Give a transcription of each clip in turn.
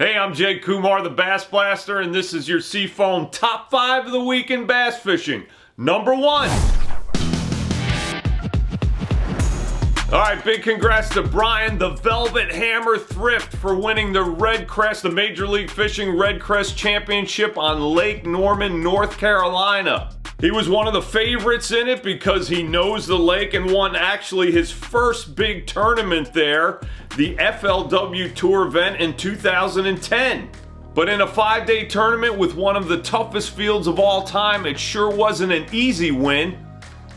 Hey, I'm Jake Kumar, the BassBlaster, and this is your Seafoam Top 5 of the week in bass fishing. Number 1. Alright, big congrats to Bryan the Velvet Hammer Thrift for winning the Redcrest, the Major League Fishing Redcrest Championship on Lake Norman, North Carolina. He was one of the favorites in it because he knows the lake and won actually his first big tournament there, the FLW Tour event in 2010. But in a 5-day tournament with one of the toughest fields of all time, it sure wasn't an easy win.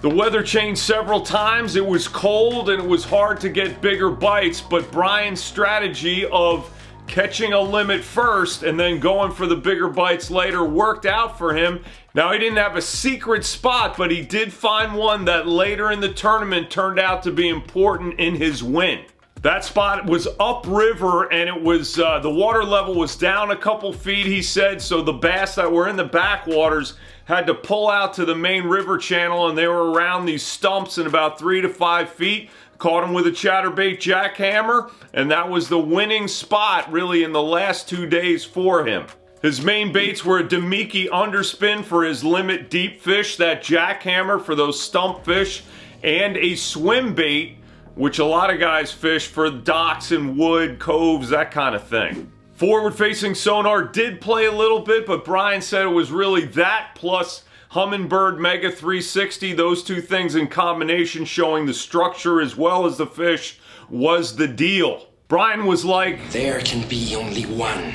The weather changed several times, it was cold and it was hard to get bigger bites, but Bryan's strategy of catching a limit first and then going for the bigger bites later worked out for him. Now, he didn't have a secret spot, but he did find one that later in the tournament turned out to be important in his win. That spot was upriver, and it was the water level was down a couple feet, he said, so the bass that were in the backwaters had to pull out to the main river channel, and they were around these stumps in about 3 to 5 feet. Caught him with a chatterbait jackhammer, and that was the winning spot really in the last 2 days for him. His main baits were a Damiki underspin for his limit deep fish, that jackhammer for those stump fish, and a swim bait, which a lot of guys fish for docks and wood, coves, that kind of thing. Forward-facing sonar did play a little bit, but Bryan said it was really that plus Humminbird Mega 360, those two things in combination showing the structure as well as the fish was the deal. Bryan was like, there can be only one.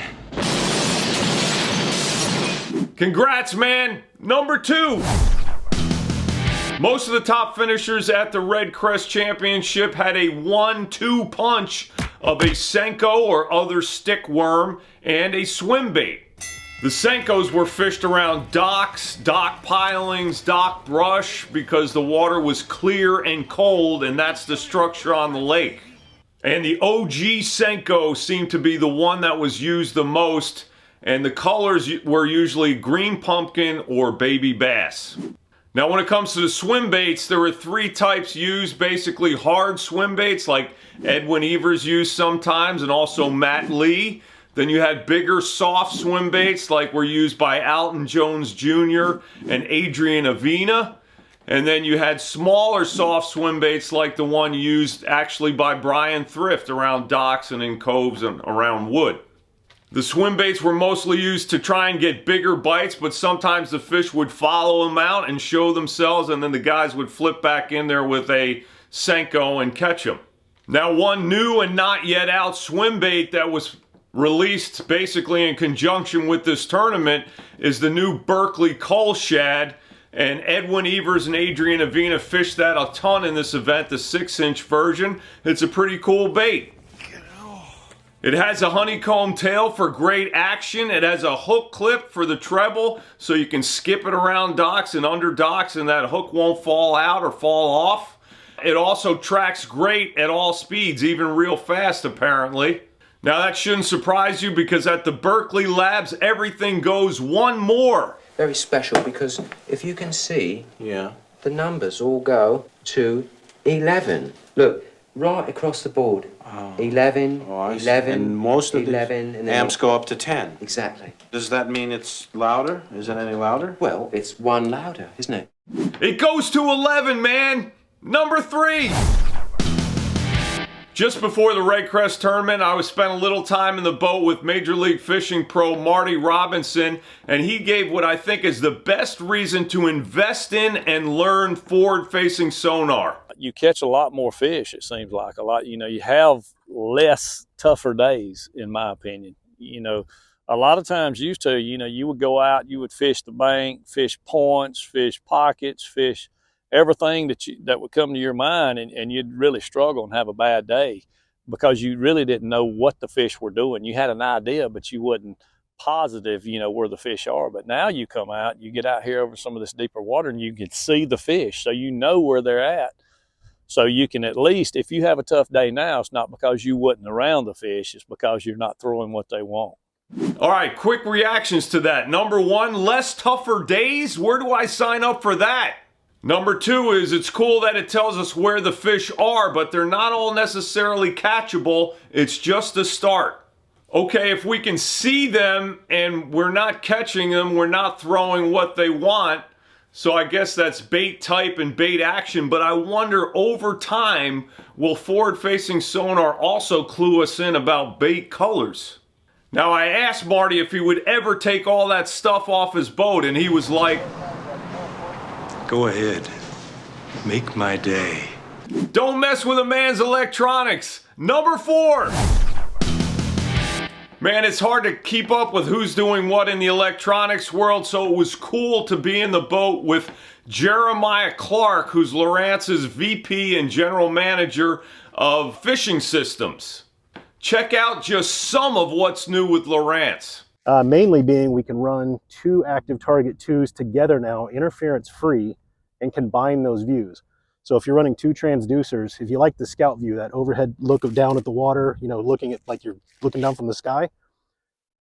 Congrats, man! Number 2. Most of the top finishers at the Redcrest Championship had a 1-2 punch of a Senko or other stick worm and a swim bait. The Senkos were fished around docks, dock pilings, dock brush because the water was clear and cold, and that's the structure on the lake. And the OG Senko seemed to be the one that was used the most, and the colors were usually green pumpkin or baby bass. Now, when it comes to the swim baits, there were 3 types used, basically hard swim baits like Edwin Evers used sometimes, and also Matt Lee. Then you had bigger soft swim baits like were used by Alton Jones Jr. and Adrian Avena. And then you had smaller soft swim baits like the one used actually by Bryan Thrift around docks and in coves and around wood. The swim baits were mostly used to try and get bigger bites, but sometimes the fish would follow them out and show themselves, and then the guys would flip back in there with a Senko and catch them. Now, one new and not yet out swim bait that was released basically in conjunction with this tournament is the new Berkeley Coal Shad, and Edwin Evers and Adrian Avena fished that a ton in this event, the 6-inch version. It's a pretty cool bait. It has a honeycomb tail for great action. It has a hook clip for the treble so you can skip it around docks and under docks and that hook won't fall out or fall off. It also tracks great at all speeds, even real fast apparently. Now that shouldn't surprise you because at the Berkeley Labs everything goes one more. Very special because if you can see, yeah, the numbers all go to 11. Look, right across the board. 11, 11, and most of 11, the and then amps go up to 10. Exactly. Does that mean it's louder? Is it any louder? Well, it's one louder, isn't it? It goes to 11, man! Number 3! Just before the Redcrest tournament, I spent a little time in the boat with Major League Fishing pro Marty Robinson, and he gave what I think is the best reason to invest in and learn forward-facing sonar. You catch a lot more fish, it seems like. You have less tougher days, in my opinion. A lot of times used to, you would go out, you would fish the bank, fish points, fish pockets, fish everything that would come to your mind, and you'd really struggle and have a bad day because you really didn't know what the fish were doing. You had an idea, but you wasn't positive, where the fish are. But now you come out, you get out here over some of this deeper water and you can see the fish, so you know where they're at. So you can at least, if you have a tough day now, it's not because you wasn't around the fish, it's because you're not throwing what they want. All right, quick reactions to that. Number 1, less tougher days. Where do I sign up for that? Number 2 is it's cool that it tells us where the fish are, but they're not all necessarily catchable. It's just a start. Okay, if we can see them and we're not catching them, we're not throwing what they want. So I guess that's bait type and bait action, but I wonder over time, will forward-facing sonar also clue us in about bait colors? Now I asked Marty if he would ever take all that stuff off his boat, and he was like, Go ahead. Make my day. don't mess with a man's electronics. Number 4. Man, it's hard to keep up with who's doing what in the electronics world, so it was cool to be in the boat with Jeremiah Clark, who's Lowrance's VP and General Manager of Fishing Systems. Check out just some of what's new with Lowrance. Mainly being we can run 2 active target 2s together now, interference free, and combine those views. So if you're running 2 transducers, if you like the scout view, that overhead look down at the water, you know, looking at like you're looking down from the sky,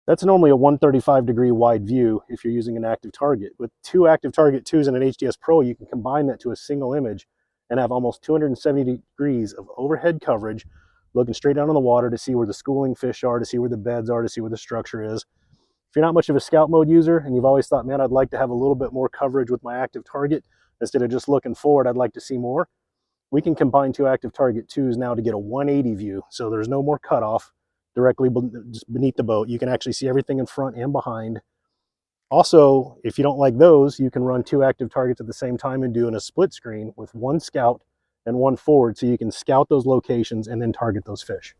that's normally a 135-degree wide view if you're using an active target. With 2 active target 2s and an HDS Pro, you can combine that to a single image and have almost 270 degrees of overhead coverage, looking straight down on the water to see where the schooling fish are, to see where the beds are, to see where the structure is. If you're not much of a scout mode user and you've always thought, man, I'd like to have a little bit more coverage with my active target, instead of just looking forward, I'd like to see more, we can combine 2 active target 2s now to get a 180 view. So there's no more cutoff directly just beneath the boat. You can actually see everything in front and behind. Also, if you don't like those, you can run 2 active targets at the same time and do in a split screen with 1 scout and 1 forward, so you can scout those locations and then target those fish.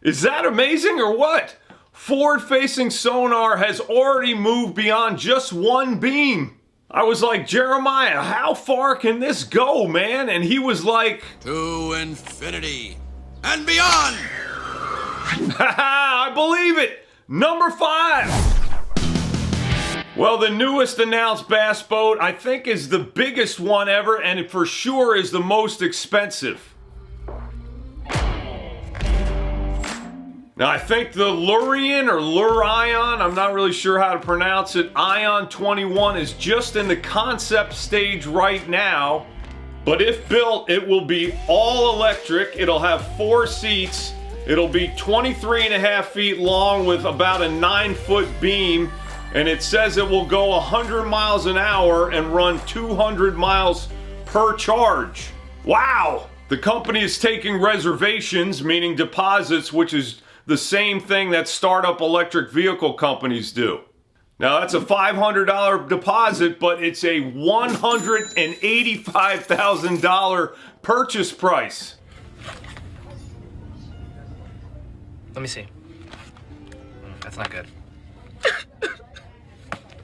Is that amazing or what? Forward-facing sonar has already moved beyond just 1 beam. I was like, Jeremiah, how far can this go, man? And he was like, to infinity and beyond. I believe it. Number 5. Well, the newest announced bass boat, I think, is the biggest one ever, and it for sure is the most expensive. Now, I think the Lurion or Lurion, I'm not really sure how to pronounce it, Ion 21 is just in the concept stage right now. But if built, it will be all electric. It'll have 4 seats. It'll be 23.5 feet long with about a 9-foot beam. And it says it will go 100 miles an hour and run 200 miles per charge. Wow! The company is taking reservations, meaning deposits, which is the same thing that startup electric vehicle companies do. Now that's a $500 deposit, but it's a $185,000 purchase price. Let me see. That's not good.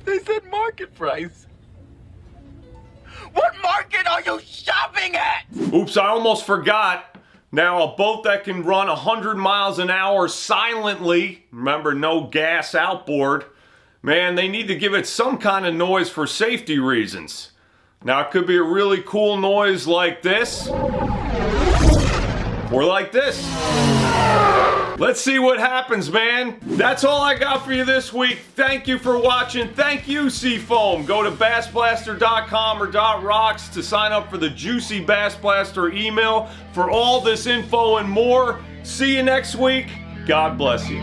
They said market price. What market are you shopping at? Oops, I almost forgot. Now, a boat that can run 100 miles an hour silently, remember, no gas outboard, man, they need to give it some kind of noise for safety reasons. Now, it could be a really cool noise like this, or like this. Let's see what happens, man. That's all I got for you this week. Thank you for watching. Thank you, Seafoam. Go to bassblaster.com or .rocks to sign up for the juicy Bass Blaster email for all this info and more. See you next week. God bless you.